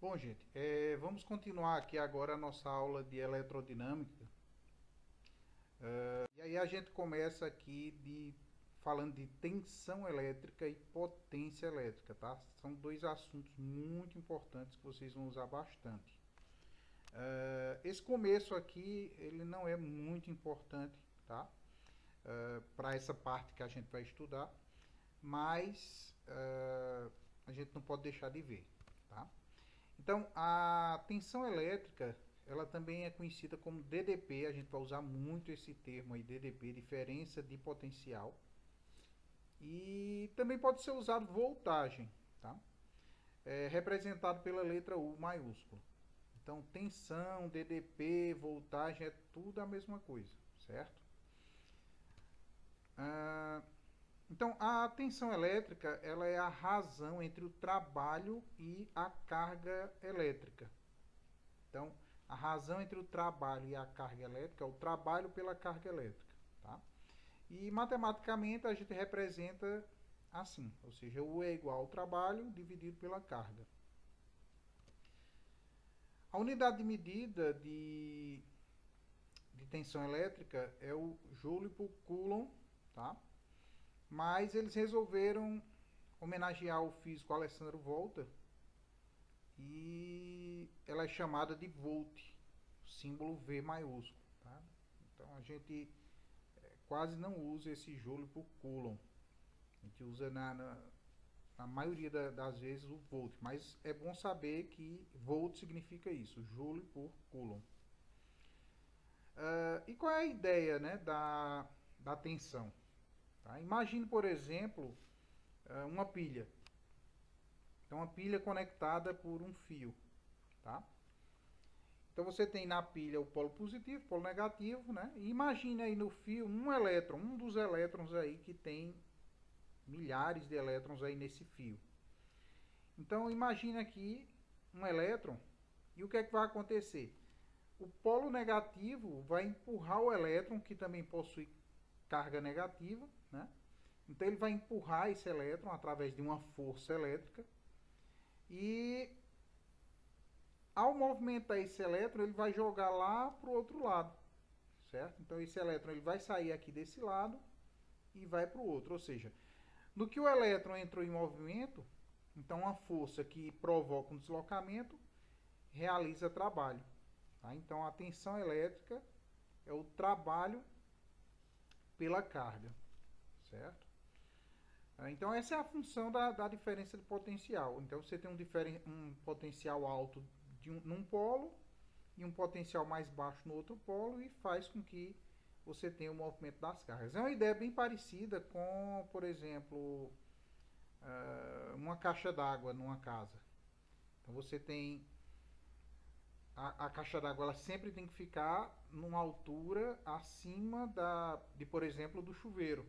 Bom, gente, vamos continuar aqui agora a nossa aula de eletrodinâmica. E aí a gente começa aqui falando de tensão elétrica e potência elétrica, tá? São dois assuntos muito importantes que vocês vão usar bastante. Esse começo aqui, ele não é muito importante, tá? Para essa parte que a gente vai estudar, mas a gente não pode deixar de ver, tá? Então, a tensão elétrica, ela também é conhecida como DDP, a gente vai usar muito esse termo aí, DDP, diferença de potencial. E também pode ser usado voltagem, tá? Representado pela letra U maiúscula. Então, tensão, DDP, voltagem, é tudo a mesma coisa, certo? Então, a tensão elétrica, ela é a razão entre o trabalho e a carga elétrica. Então, a razão entre o trabalho e a carga elétrica é o trabalho pela carga elétrica, tá? E matematicamente a gente representa assim, ou seja, U é igual ao trabalho dividido pela carga. A unidade de medida de tensão elétrica é o joule por coulomb, tá? Mas eles resolveram homenagear o físico Alessandro Volta e ela é chamada de volt, símbolo V maiúsculo, tá? Então a gente quase não usa esse joule por coulomb. A gente usa na maioria das vezes o volt, mas é bom saber que volt significa isso, joule por coulomb. E qual é a ideia, né, da tensão? Tá? Imagine, por exemplo, uma pilha. Então, uma pilha conectada por um fio, tá? Então, você tem na pilha o polo positivo, o polo negativo, né? E imagine aí no fio um elétron, um dos elétrons aí que tem milhares de elétrons aí nesse fio. Então, imagine aqui um elétron e o que é que vai acontecer? O polo negativo vai empurrar o elétron, que também possui carga negativa, né? Então, ele vai empurrar esse elétron através de uma força elétrica e ao movimentar esse elétron, ele vai jogar lá para o outro lado, certo? Então, esse elétron ele vai sair aqui desse lado e vai para o outro. Ou seja, no que o elétron entrou em movimento, então uma força que provoca um deslocamento realiza trabalho. Tá? Então, a tensão elétrica é o trabalho pela carga, certo? Então, essa é a função da diferença de potencial. Então, você tem um potencial alto num polo e um potencial mais baixo no outro polo e faz com que você tenha o movimento das cargas. É uma ideia bem parecida com, por exemplo, uma caixa d'água numa casa. Então, você tem a caixa d'água, ela sempre tem que ficar numa altura acima por exemplo, do chuveiro,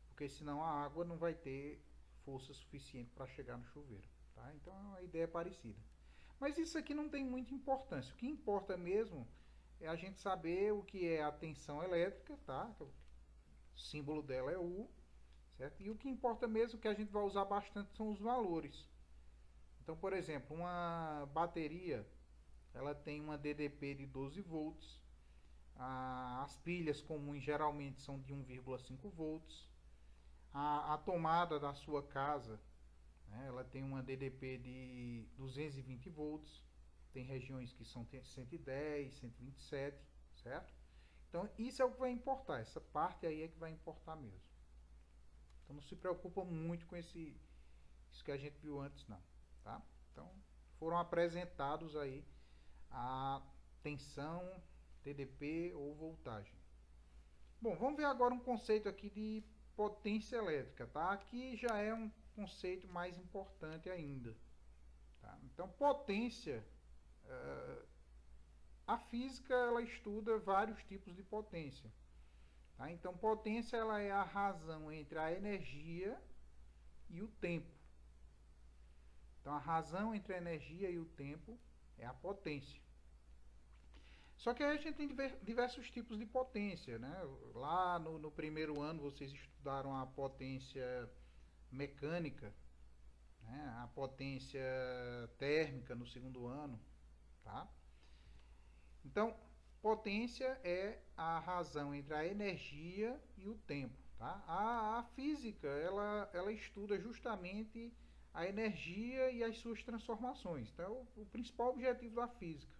porque senão a água não vai ter força suficiente para chegar no chuveiro, tá? Então a ideia é parecida. Mas isso aqui não tem muita importância. O que importa mesmo é a gente saber o que é a tensão elétrica, tá? O símbolo dela é U, certo? E o que importa mesmo, que a gente vai usar bastante, são os valores. Então, por exemplo, uma bateria, ela tem uma DDP de 12 volts. As pilhas comuns geralmente são de 1,5 volts. A tomada da sua casa, né, ela tem uma DDP de 220 volts. Tem regiões que são 110, 127, certo? Então, isso é o que vai importar. Essa parte aí é que vai importar mesmo. Então, não se preocupa muito com isso que a gente viu antes, não. Tá? Então, foram apresentados aí a tensão, TDP ou voltagem. Bom, vamos ver agora um conceito aqui de potência elétrica, tá? Aqui já é um conceito mais importante ainda. Tá? Então, potência, a física ela estuda vários tipos de potência. Tá? Então, potência ela é a razão entre a energia e o tempo. Então, a razão entre a energia e o tempo é a potência. Só que aí a gente tem diversos tipos de potência, né? Lá no primeiro ano vocês estudaram a potência mecânica, né? potência térmica no segundo ano, tá? Então, potência é a razão entre a energia e o tempo, tá? A física, ela estuda justamente a energia e as suas transformações. Então, o principal objetivo da física.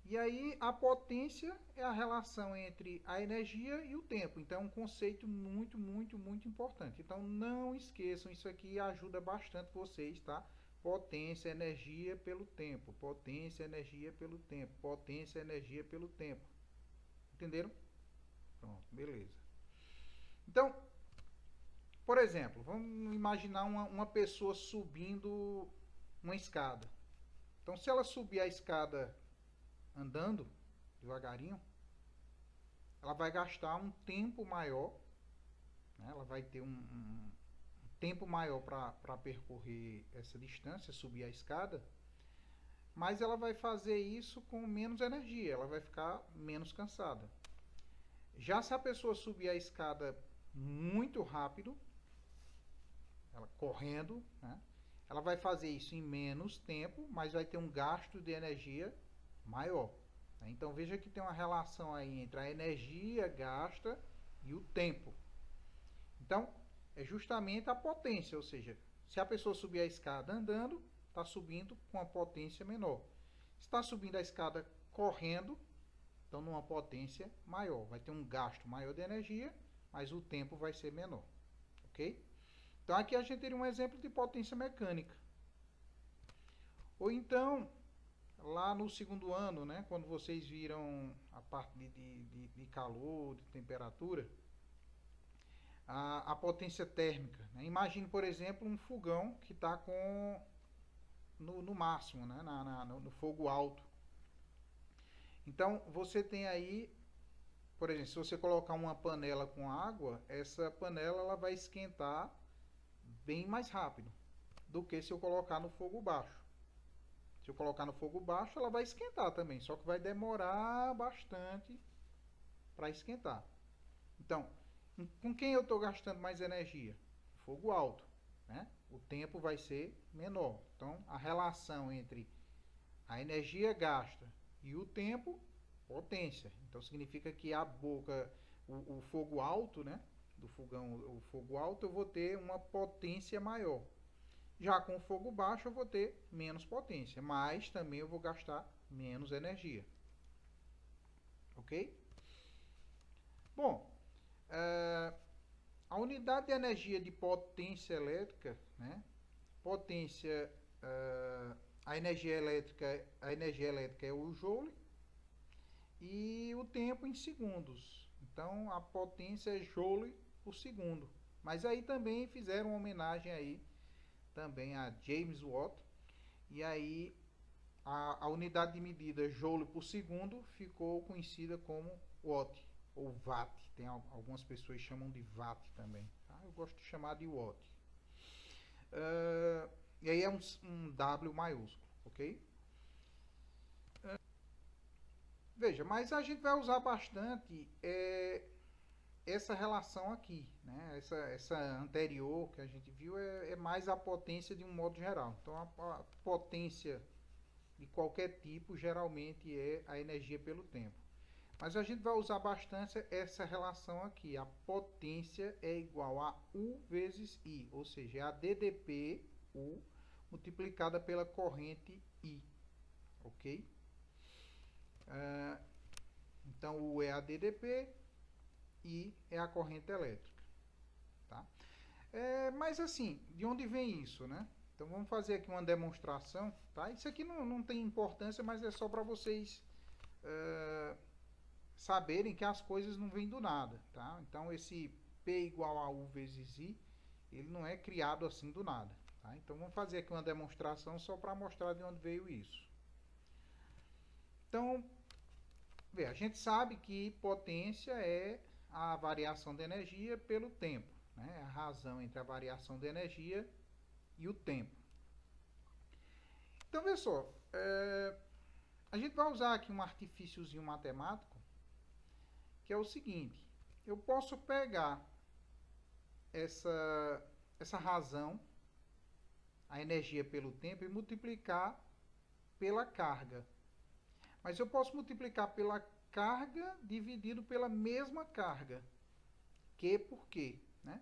E aí, a potência é a relação entre a energia e o tempo. Então, é um conceito muito, muito, muito importante. Então, não esqueçam, isso aqui ajuda bastante vocês, tá? Potência, energia pelo tempo. Potência, energia pelo tempo. Potência, energia pelo tempo. Entenderam? Pronto, beleza. Então, por exemplo, vamos imaginar uma pessoa subindo uma escada. Então, se ela subir a escada andando devagarinho, ela vai gastar um tempo maior, né? Ela vai ter um tempo maior para percorrer essa distância, subir a escada, mas ela vai fazer isso com menos energia, ela vai ficar menos cansada. Já se a pessoa subir a escada muito rápido, ela correndo, né? Ela vai fazer isso em menos tempo, mas vai ter um gasto de energia maior. Então veja que tem uma relação aí entre a energia gasta e o tempo. Então é justamente a potência, ou seja, se a pessoa subir a escada andando, está subindo com a potência menor. Se está subindo a escada correndo, então numa potência maior. Vai ter um gasto maior de energia, mas o tempo vai ser menor. Ok? Então aqui a gente teria um exemplo de potência mecânica. Ou então, lá no segundo ano, né, quando vocês viram a parte de calor, de temperatura, a potência térmica. Né? Imagine, por exemplo, um fogão que está com no máximo, né, no fogo alto. Então, você tem aí, por exemplo, se você colocar uma panela com água, essa panela ela vai esquentar bem mais rápido do que se eu colocar no fogo baixo. Se eu colocar no fogo baixo, ela vai esquentar também, só que vai demorar bastante para esquentar. Então, com quem eu estou gastando mais energia? Fogo alto, né? O tempo vai ser menor. Então, a relação entre a energia gasta e o tempo, potência. Então, significa que a boca, o fogo alto, né? Do fogão, o fogo alto, eu vou ter uma potência maior. Já com o fogo baixo eu vou ter menos potência, mas também eu vou gastar menos energia. Ok? Bom, a unidade de energia de potência elétrica, né? Potência, a energia elétrica é o joule e o tempo em segundos. Então a potência é joule por segundo. Mas aí também fizeram uma homenagem aí também a James Watt, e aí a unidade de medida joule por segundo ficou conhecida como watt ou watt. Tem algumas pessoas que chamam de watt também, tá? Eu gosto de chamar de watt. E aí é um W maiúsculo, ok? Veja, mas a gente vai usar bastante essa relação aqui, né? Essa anterior que a gente viu é mais a potência de um modo geral. Então a potência de qualquer tipo geralmente é a energia pelo tempo. Mas a gente vai usar bastante essa relação aqui. A potência é igual a U vezes I, ou seja, é a DDP U multiplicada pela corrente I, ok? Então U é a DDP, I é a corrente elétrica, tá? Mas assim, de onde vem isso, né? Então vamos fazer aqui uma demonstração, tá? Isso aqui não tem importância, mas é só para vocês saberem que as coisas não vêm do nada, tá? Então esse P igual a U vezes I, ele não é criado assim do nada, tá? Então vamos fazer aqui uma demonstração só para mostrar de onde veio isso. Então, a gente sabe que potência é a variação de energia pelo tempo, né? A razão entre a variação de energia e o tempo. Então, veja só, a gente vai usar aqui um artifíciozinho matemático, que é o seguinte: eu posso pegar essa razão a energia pelo tempo e multiplicar pela carga. Mas eu posso multiplicar pela carga dividido pela mesma carga. Q por Q, né?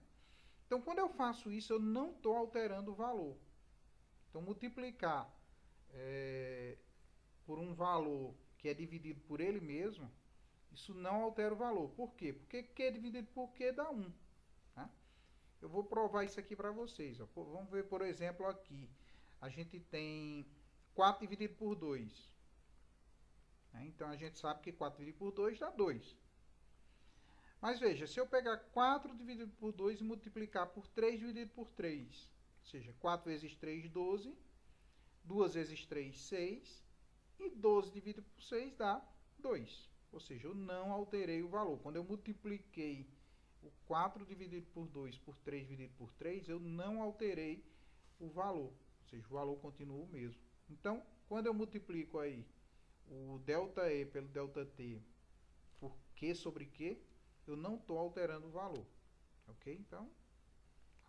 Então, quando eu faço isso, eu não estou alterando o valor. Então, multiplicar por um valor que é dividido por ele mesmo, isso não altera o valor. Por quê? Porque Q dividido por Q dá 1. Tá? Eu vou provar isso aqui para vocês. Ó. Vamos ver, por exemplo, aqui. A gente tem 4 dividido por 2. Então, a gente sabe que 4 dividido por 2 dá 2. Mas veja, se eu pegar 4 dividido por 2 e multiplicar por 3 dividido por 3, ou seja, 4 vezes 3, 12, 2 vezes 3, 6, e 12 dividido por 6 dá 2. Ou seja, eu não alterei o valor. Quando eu multipliquei o 4 dividido por 2 por 3 dividido por 3, eu não alterei o valor. Ou seja, o valor continua o mesmo. Então, quando eu multiplico aí o ΔE pelo ΔT por Q sobre Q, eu não estou alterando o valor. Ok? Então,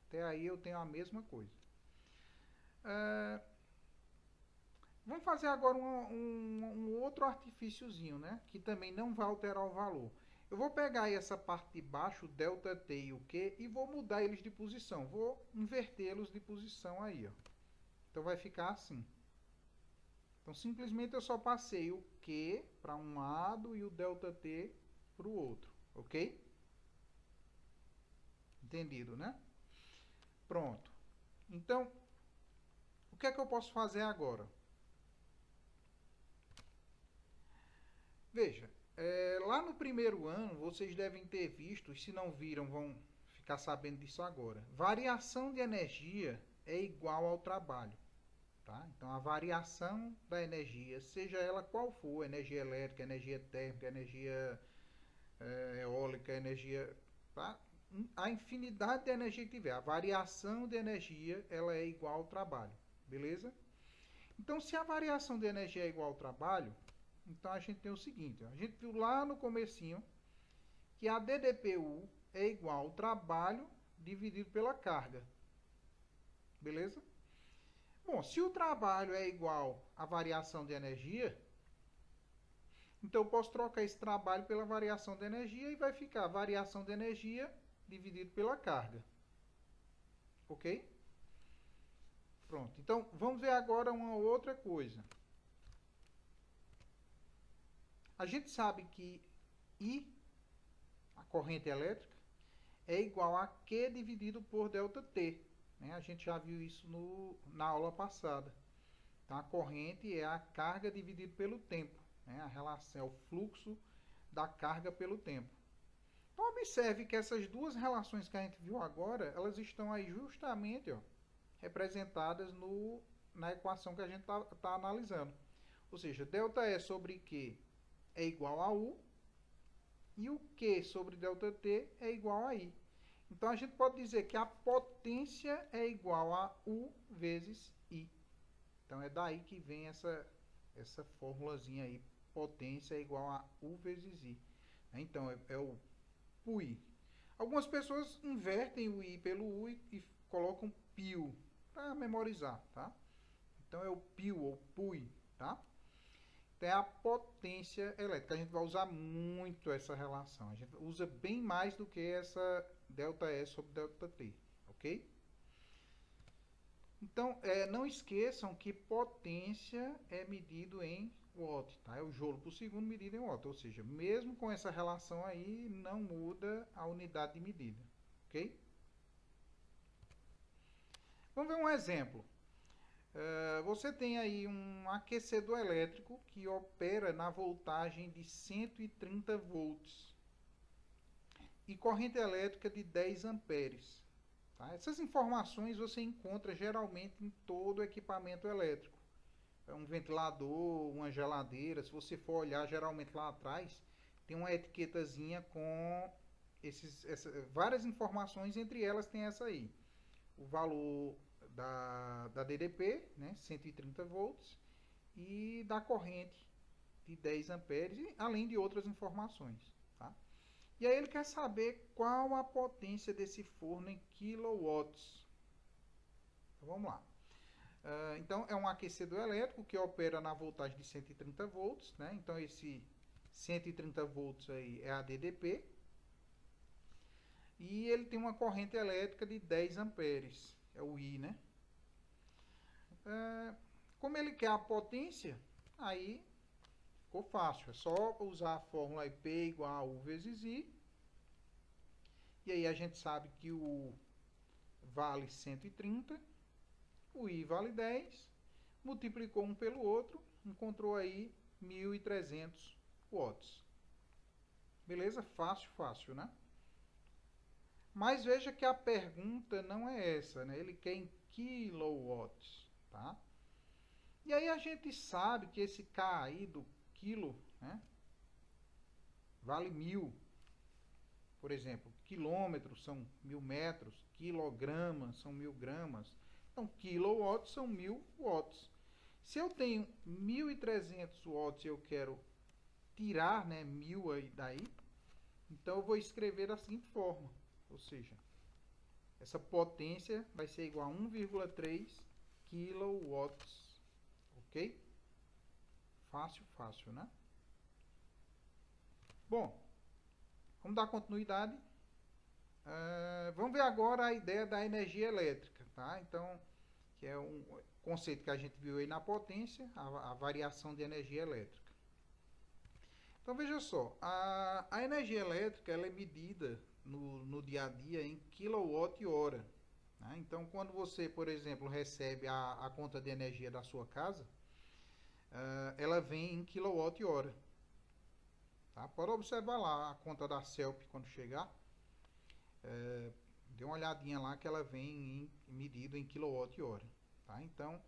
até aí eu tenho a mesma coisa. Vamos fazer agora um outro artifíciozinho, né? Que também não vai alterar o valor. Eu vou pegar aí essa parte de baixo, o ΔT e o Q, e vou mudar eles de posição. Vou invertê-los de posição aí, ó. Então vai ficar assim. Então simplesmente eu só passei o Q para um lado e o ΔT para o outro, ok? Entendido, né? Pronto. Então, o que é que eu posso fazer agora? Veja, lá no primeiro ano, vocês devem ter visto, e se não viram, vão ficar sabendo disso agora. Variação de energia é igual ao trabalho. Tá? Então, a variação da energia, seja ela qual for, energia elétrica, energia térmica, energia eólica, energia... Tá? A infinidade de energia que tiver, a variação de energia, ela é igual ao trabalho. Beleza? Então, se a variação de energia é igual ao trabalho, então a gente tem o seguinte, a gente viu lá no comecinho que a DDPU é igual ao trabalho dividido pela carga. Beleza? Bom, se o trabalho é igual à variação de energia, então eu posso trocar esse trabalho pela variação de energia e vai ficar a variação de energia dividido pela carga. Ok? Pronto. Então, vamos ver agora uma outra coisa. A gente sabe que I, a corrente elétrica, é igual a Q dividido por ΔT. Né? A gente já viu isso na aula passada. Então, a corrente é a carga dividida pelo tempo. Né? A relação é o fluxo da carga pelo tempo. Então, observe que essas duas relações que a gente viu agora, elas estão aí justamente representadas na equação que a gente está analisando. Ou seja, ΔE sobre Q é igual a U e o Q sobre ΔT é igual a I. Então, a gente pode dizer que a potência é igual a U vezes I. Então, é daí que vem essa formulazinha aí. Potência é igual a U vezes I. Então, é o PUI. Algumas pessoas invertem o I pelo U e colocam PIU para memorizar, tá? Então, é o PIU ou PUI, tá? Então, é a potência elétrica. A gente vai usar muito essa relação. A gente usa bem mais do que essa ΔE sobre ΔT, ok? Então, não esqueçam que potência é medido em watt, tá? É o joule por segundo medido em watt, ou seja, mesmo com essa relação aí, não muda a unidade de medida, ok? Vamos ver um exemplo. Você tem aí um aquecedor elétrico que opera na voltagem de 130 volts e corrente elétrica de 10 amperes. Tá? Essas informações você encontra geralmente em todo equipamento elétrico. Um ventilador, uma geladeira, se você for olhar geralmente lá atrás, tem uma etiquetazinha com várias informações, entre elas tem essa aí. O valor da DDP, né, 130 volts, e da corrente de 10 amperes, além de outras informações. Tá? E aí ele quer saber qual a potência desse forno em kilowatts. Então, vamos lá. Então, é um aquecedor elétrico que opera na voltagem de 130 volts, né? Então, esse 130 volts aí é a DDP. E ele tem uma corrente elétrica de 10 amperes, é o I, né? Como ele quer a potência, aí ficou fácil. É só usar a fórmula P igual a U vezes I. E aí a gente sabe que o U vale 130, o I vale 10, multiplicou um pelo outro, encontrou aí 1.300 watts. Beleza? Fácil, fácil, né? Mas veja que a pergunta não é essa, né? Ele quer em kilowatts, tá? E aí a gente sabe que esse K aí do quilo, né? Vale 1.000. Por exemplo, quilômetros são 1.000 metros, quilogramas são 1.000 gramas. Então, kilowatts são 1.000 watts. Se eu tenho 1.300 watts e eu quero tirar, né, 1.000 aí daí, então eu vou escrever da seguinte forma. Ou seja, essa potência vai ser igual a 1,3 kilowatts. Ok? Fácil, fácil, né? Bom, vamos dar continuidade. Vamos ver agora a ideia da energia elétrica, tá? Então, que é um conceito que a gente viu aí na potência, a variação de energia elétrica. Então, veja só, a energia elétrica ela é medida no dia a dia em quilowatt-hora. Né? Então, quando você, por exemplo, recebe a conta de energia da sua casa, ela vem em quilowatt-hora. Tá? Pode observar lá a conta da CELP quando chegar. Dê uma olhadinha lá que ela vem medida em quilowatt-hora. Tá? Então,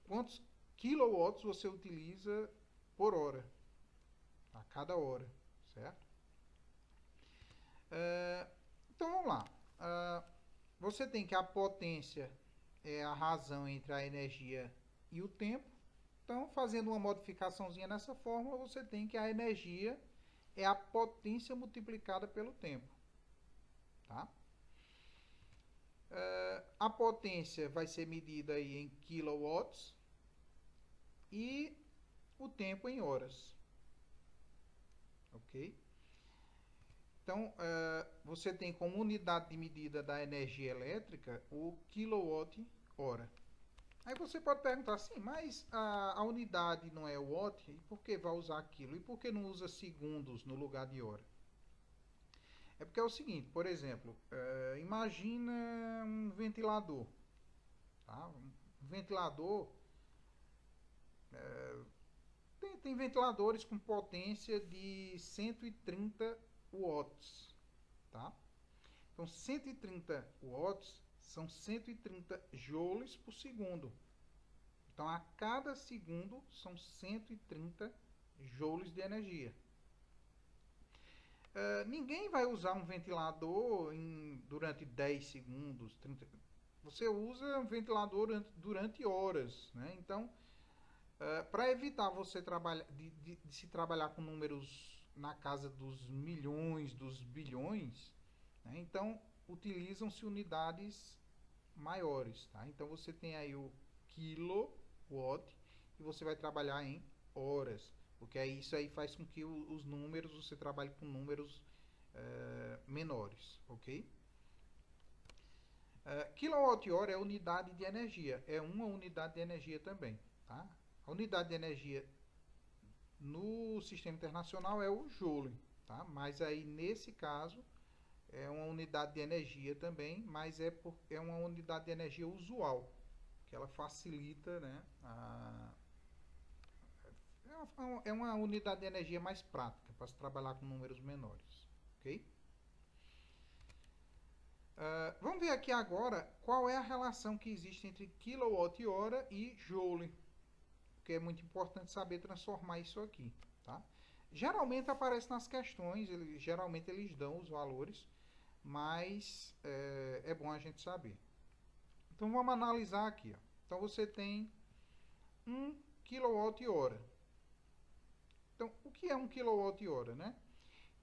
quantos kilowatts você utiliza por hora? A cada hora, certo? Então, vamos lá. Você tem que a potência é a razão entre a energia e o tempo. Então, fazendo uma modificaçãozinha nessa fórmula, você tem que a energia é a potência multiplicada pelo tempo. Tá? A potência vai ser medida aí em kilowatts e o tempo em horas. Ok? Então, você tem como unidade de medida da energia elétrica o quilowatt-hora. Aí você pode perguntar assim, mas a unidade não é watt, e por que vai usar aquilo? E por que não usa segundos no lugar de hora? É porque é o seguinte, por exemplo, imagina um ventilador. Tá? Um ventilador, tem ventiladores com potência de 130 watts. Tá? Então, 130 watts são 130 joules por segundo. Então, a cada segundo são 130 joules de energia. Ninguém vai usar um ventilador durante 10 segundos, 30. Você usa um ventilador durante horas. Né? Então, para evitar você de se trabalhar com números na casa dos milhões, dos bilhões, né? Então utilizam-se unidades maiores. Tá? Então você tem aí o kilowatt e você vai trabalhar em horas. Porque aí isso aí faz com que os números, você trabalhe com números menores, ok? Quilowatt-hora é unidade de energia, é uma unidade de energia também, tá? A unidade de energia no sistema internacional é o joule, tá? Mas aí nesse caso é uma unidade de energia também, mas é uma unidade de energia usual, que ela facilita, né, é uma unidade de energia mais prática, para se trabalhar com números menores. Ok? Vamos ver aqui agora qual é a relação que existe entre quilowatt-hora e joule, porque é muito importante saber transformar isso aqui. Tá? Geralmente aparece nas questões, geralmente eles dão os valores, mas é bom a gente saber. Então vamos analisar aqui. Ó. Então você tem 1 kWh. Então, o que é 1 kWh, né?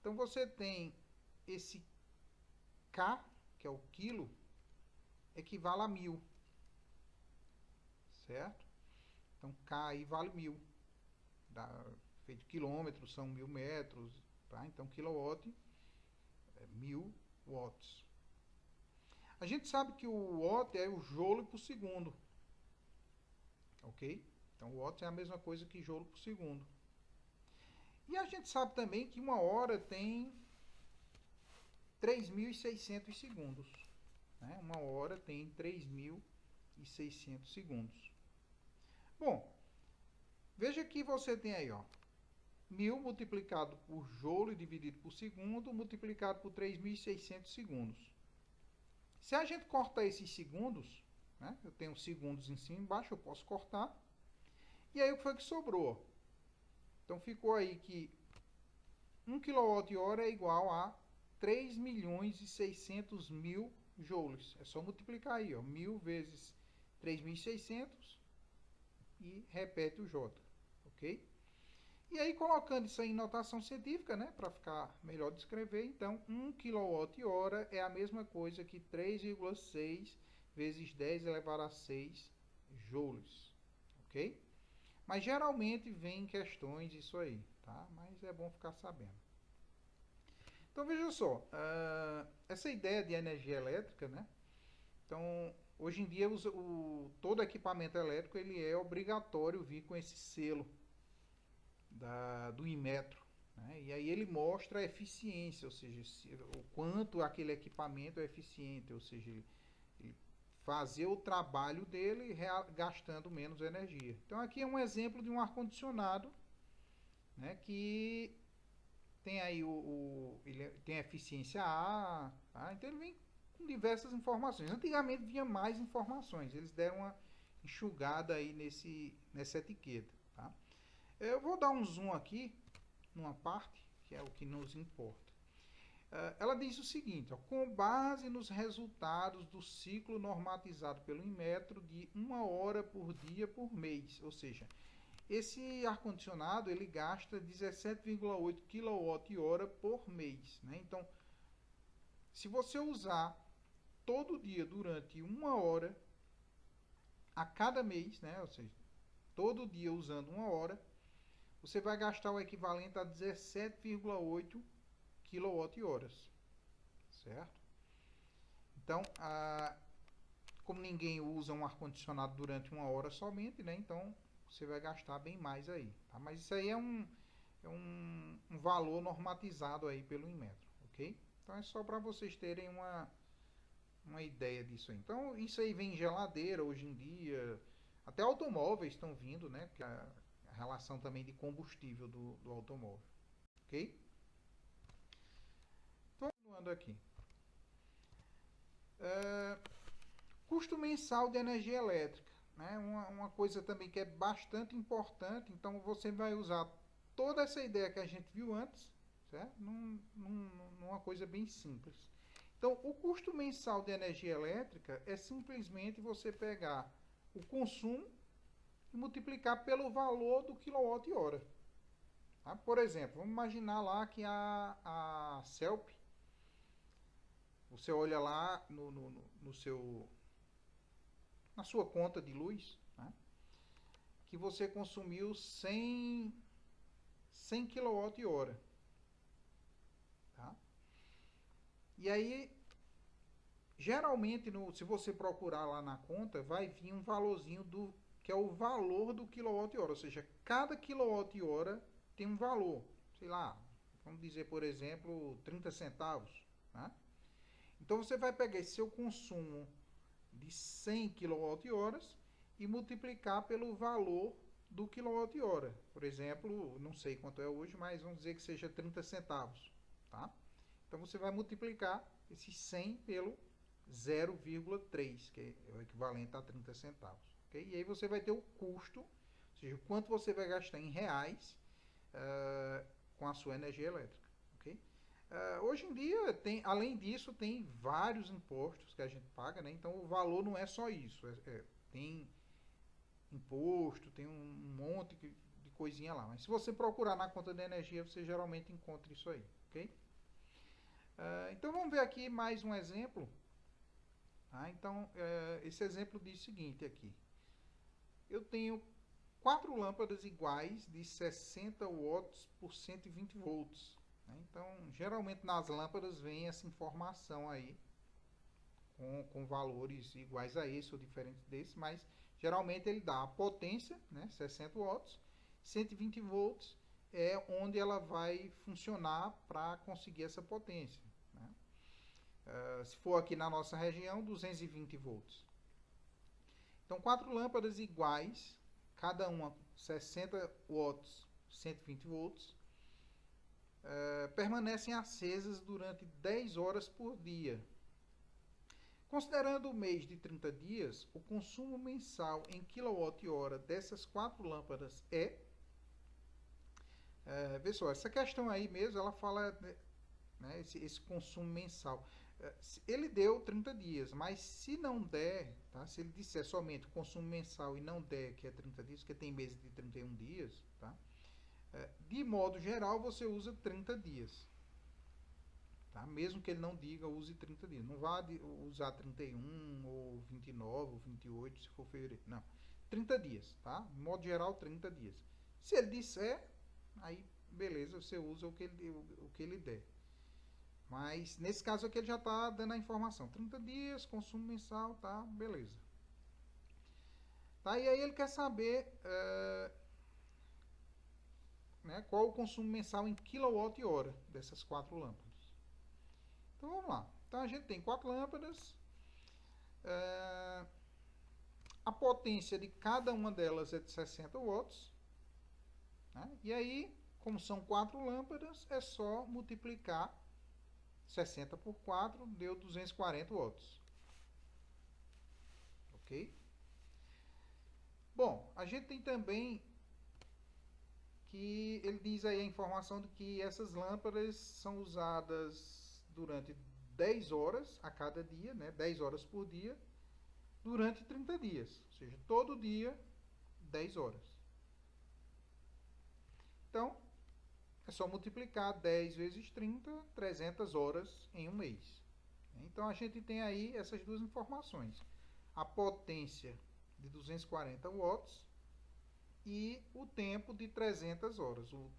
Então você tem esse K, que é o quilo, equivale a 1000. certo? Então K aí vale 1000. Feito quilômetros, são 1000 metros, tá? Então quilowatt é 1000 watts. A gente sabe que o watt é o joule por segundo, ok? Então watt é a mesma coisa que joule por segundo. E a gente sabe também que uma hora tem 3.600 segundos, né? Uma hora tem 3.600 segundos. Bom, veja que você tem aí, ó, 1000 multiplicado por joule dividido por segundo, multiplicado por 3.600 segundos. Se a gente cortar esses segundos, né, eu tenho segundos em cima e embaixo, eu posso cortar. E aí o que foi que sobrou? Então ficou aí que 1 kWh é igual a 3.600.000 joules. É só multiplicar aí, ó, 1000 vezes 3.600 e repete o J, ok? E aí, colocando isso aí em notação científica, né, para ficar melhor de escrever, então, 1 kWh é a mesma coisa que 3,6 vezes 10 elevado a 6 joules, ok? Mas geralmente vem em questões isso aí, tá? Mas é bom ficar sabendo. Então, veja só, essa ideia de energia elétrica, né? Então, hoje em dia, todo equipamento elétrico ele é obrigatório vir com esse selo do Inmetro, né? E aí ele mostra a eficiência, ou seja, o quanto aquele equipamento é eficiente, ou seja, ele fazer o trabalho dele gastando menos energia. Então aqui é um exemplo de um ar-condicionado, né, que tem aí ele tem eficiência A, tá? Então ele vem com diversas informações. Antigamente vinha mais informações, eles deram uma enxugada aí nessa etiqueta, tá? Eu vou dar um zoom aqui, numa parte, que é o que nos importa. Ela diz o seguinte, ó, com base nos resultados do ciclo normatizado pelo Inmetro de 1 hora por dia por mês, ou seja, esse ar-condicionado ele gasta 17,8 kWh por mês, né? Então, se você usar todo dia durante 1 hora a cada mês, né? Ou seja, todo dia usando 1 hora, você vai gastar o equivalente a 17,8 kWh, certo? Então, como ninguém usa um ar-condicionado durante 1 hora somente, né? Então, você vai gastar bem mais aí, tá? Mas isso aí é um valor normatizado aí pelo Inmetro, ok? Então, é só para vocês terem uma ideia disso aí. Então, isso aí vem em geladeira hoje em dia, até automóveis estão vindo, né? Porque a relação também de combustível do automóvel, ok? Continuando aqui. Custo mensal de energia elétrica, né? Uma coisa também que é bastante importante, então você vai usar toda essa ideia que a gente viu antes, certo? Numa coisa bem simples. Então, o custo mensal de energia elétrica é simplesmente você pegar o consumo e multiplicar pelo valor do quilowatt-hora. Tá? Por exemplo, vamos imaginar lá que a CELP, você olha lá na sua conta de luz, né, que você consumiu 100 kWh. Tá? E aí, geralmente, se você procurar lá na conta, vai vir um valorzinho que é o valor do quilowatt-hora. Ou seja, cada quilowatt-hora tem um valor. Sei lá, vamos dizer, por exemplo, 30 centavos. Tá? Então, você vai pegar esse seu consumo de 100 kWh e multiplicar pelo valor do quilowatt-hora. Por exemplo, não sei quanto é hoje, mas vamos dizer que seja 30 centavos. Tá? Então você vai multiplicar esses 100 pelo 0,3, que é o equivalente a 30 centavos. Okay? E aí você vai ter o custo, ou seja, quanto você vai gastar em reais com a sua energia elétrica. Okay? Hoje em dia, além disso, tem vários impostos que a gente paga, né? Então o valor não é só isso. Tem imposto, tem um monte de coisinha lá. Mas se você procurar na conta de energia, você geralmente encontra isso aí. Ok? Então vamos ver aqui mais um exemplo. Tá? Então, esse exemplo diz o seguinte aqui. tenho 4 lâmpadas iguais de 60 watts por 120 volts. Né? Então, geralmente nas lâmpadas vem essa informação aí, com valores iguais a esse ou diferentes desse, mas geralmente ele dá a potência, né, 60 watts, 120 volts é onde ela vai funcionar para conseguir essa potência. Né? Se for aqui na nossa região, 220 volts. Então, 4 lâmpadas iguais, cada uma 60 watts, 120 volts, permanecem acesas durante 10 horas por dia. Considerando o mês de 30 dias, o consumo mensal em kWh dessas 4 lâmpadas pessoal, essa questão aí mesmo, ela fala, né, esse consumo mensal. Ele deu 30 dias, mas se não der, tá, se ele disser somente o consumo mensal e não der que é 30 dias, porque tem meses de 31 dias, tá, de modo geral você usa 30 dias. Tá? Mesmo que ele não diga use 30 dias. Não vá usar 31 ou 29 ou 28 se for fevereiro. Não. 30 dias, tá? De modo geral, 30 dias. Se ele disser, aí beleza, você usa o que ele der. Mas nesse caso aqui ele já está dando a informação. 30 dias, consumo mensal, tá? Beleza. Tá? E aí ele quer saber né, qual o consumo mensal em kWh dessas 4 lâmpadas. Então vamos lá. Então a gente tem 4 lâmpadas. A potência de cada uma delas é de 60 watts. Né? E aí, como são 4 lâmpadas, é só multiplicar 60 por 4, deu 240 watts. Ok? Bom, a gente tem também que ele diz aí a informação de que essas lâmpadas são usadas durante 10 horas a cada dia, né? 10 horas por dia, durante 30 dias. Ou seja, todo dia, 10 horas. Então, é só multiplicar 10 vezes 30, 300 horas em um mês. Então, a gente tem aí essas duas informações. A potência de 240 watts e o tempo de 300 horas, o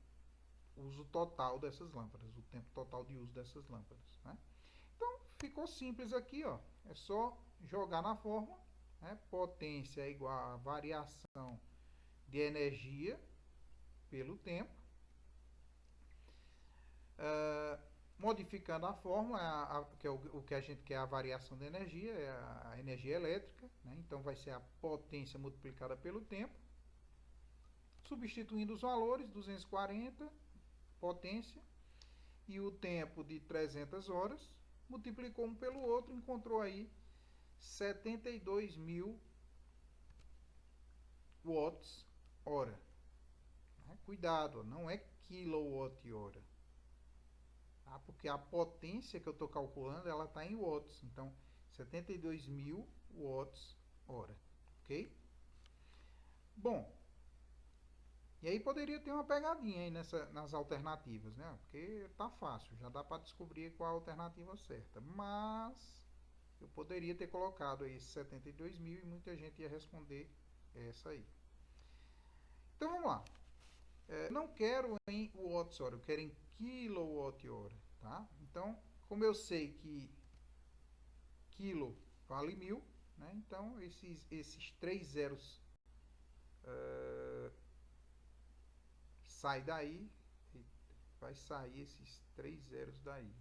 uso total dessas lâmpadas, o tempo total de uso dessas lâmpadas. Né? Então, ficou simples aqui, ó. É só jogar na fórmula, né? Potência é igual a variação de energia pelo tempo. Modificando a fórmula, que é o que a gente quer, a variação de energia, é a energia elétrica, né? Então vai ser a potência multiplicada pelo tempo. Substituindo os valores, 240, potência, e o tempo de 300 horas, multiplicou um pelo outro, encontrou aí 72.000 watts hora. Cuidado, não é quilowatt-hora. Tá? Porque a potência que eu estou calculando, ela está em watts. Então, 72.000 watts hora. Ok? Bom, e aí poderia ter uma pegadinha aí nas alternativas, né? Porque tá fácil, já dá para descobrir qual a alternativa certa. Mas eu poderia ter colocado aí 72.000 e muita gente ia responder essa aí. Então vamos lá. Não quero em watts-hora, eu quero em quilowatt-hora, tá? Então, como eu sei que quilo vale 1000, né? Então esses 3 zeros sai daí, vai sair esses 3 zeros daí.